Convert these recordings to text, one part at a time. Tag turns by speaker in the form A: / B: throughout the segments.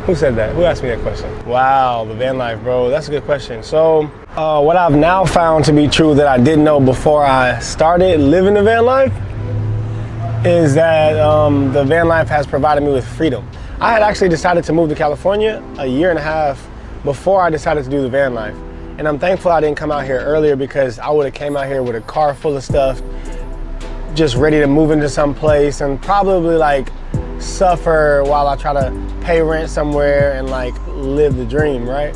A: Who said that? Who asked me that question? Wow, the van life, bro. That's a good question. So, what I've now found to be true that I didn't know before I started living the van life is that the van life has provided me with freedom. I had actually decided to move to California a year and a half before I decided to do the van life. And I'm thankful I didn't come out here earlier, because I would have came out here with a car full of stuff, just ready to move into some place and probably like suffer while I try to pay rent somewhere and like live the dream, right?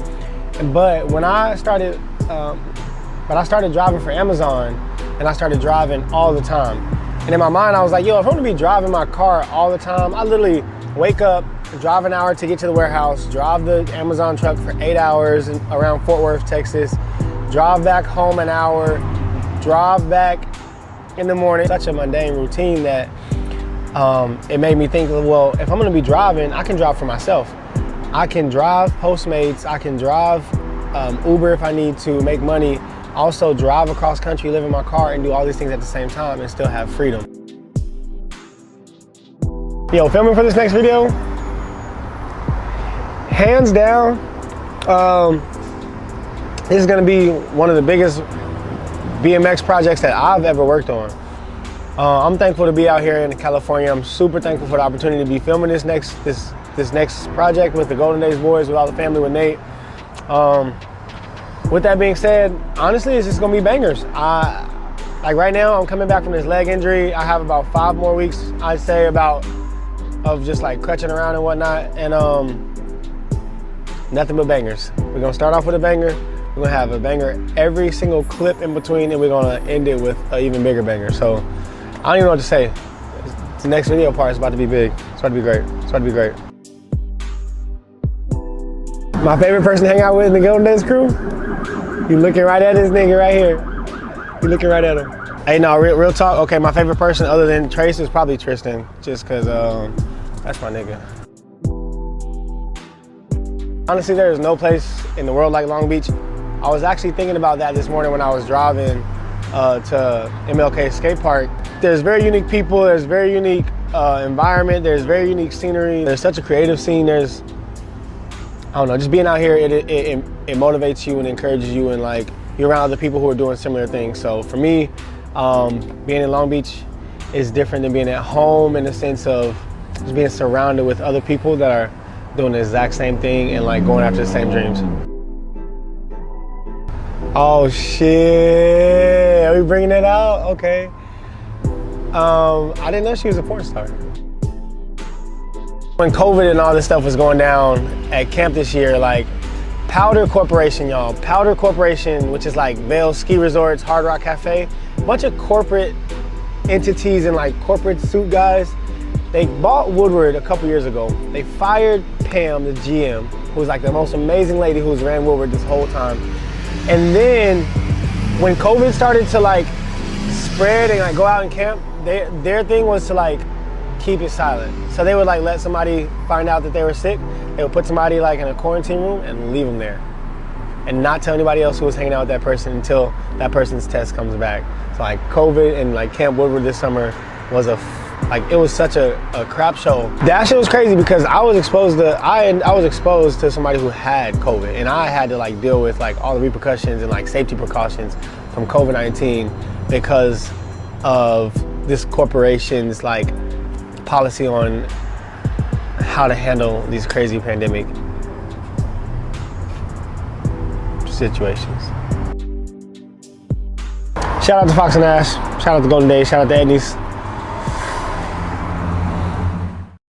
A: But when I started driving for Amazon, and I started driving all the time. And in my mind, I was like, yo, if I'm gonna be driving my car all the time, I literally wake up, drive an hour to get to the warehouse, drive the Amazon truck for 8 hours around Fort Worth, Texas, drive back home an hour, drive back in the morning. Such a mundane routine that it made me think, well, if I'm gonna be driving, I can drive for myself. I can drive Postmates, I can drive Uber if I need to make money, also drive across country, live in my car, and do all these things at the same time and still have freedom. Yo, filming for this next video, hands down, this is gonna be one of the biggest BMX projects that I've ever worked on. I'm thankful to be out here in California. I'm super thankful for the opportunity to be filming this next project with the Golden Days boys, with all the family, with Nate. With that being said, honestly, it's just gonna be bangers. Like right now, I'm coming back from this leg injury. I have about 5 more weeks, I'd say, of just like crutching around and whatnot, and nothing but bangers. We're gonna start off with a banger. We're gonna have a banger every single clip in between, and we're gonna end it with an even bigger banger. So I don't even know what to say. The next video part is about to be big. It's about to be great. It's about to be great. My favorite person to hang out with in the Golden Days crew? You looking right at this nigga right here. You looking right at him. Hey, no, real talk. Okay, my favorite person other than Trace is probably Tristan, just cause that's my nigga. Honestly, there is no place in the world like Long Beach. I was actually thinking about that this morning when I was driving to MLK skate park. There's very unique people, there's very unique environment, there's very unique scenery. There's such a creative scene. There's, I don't know, just being out here, it motivates you and encourages you, and like you're around other people who are doing similar things. So for me, being in Long Beach is different than being at home, in the sense of just being surrounded with other people that are doing the exact same thing and like going after the same dreams. Oh shit, are we bringing that out? Okay. I didn't know she was a porn star. When COVID and all this stuff was going down at camp this year, like Powder Corporation, y'all. Powder Corporation, which is like Vail Ski Resorts, Hard Rock Cafe, a bunch of corporate entities and like corporate suit guys. They bought Woodward a couple years ago. They fired Pam, the GM, who was like the most amazing lady who's ran Woodward this whole time. And then when COVID started to like spread and like go out and camp, their thing was to like keep it silent. So they would like let somebody find out that they were sick. They would put somebody like in a quarantine room and leave them there, and not tell anybody else who was hanging out with that person until that person's test comes back. So like COVID and like Camp Woodward this summer was it was such a crap show. That shit was crazy because I was exposed to somebody who had COVID, and I had to like deal with like all the repercussions and like safety precautions from COVID-19 because of this corporation's like policy on how to handle these crazy pandemic situations. Shout out to Fox and Ash, shout out to Golden Days, shout out to Edney's.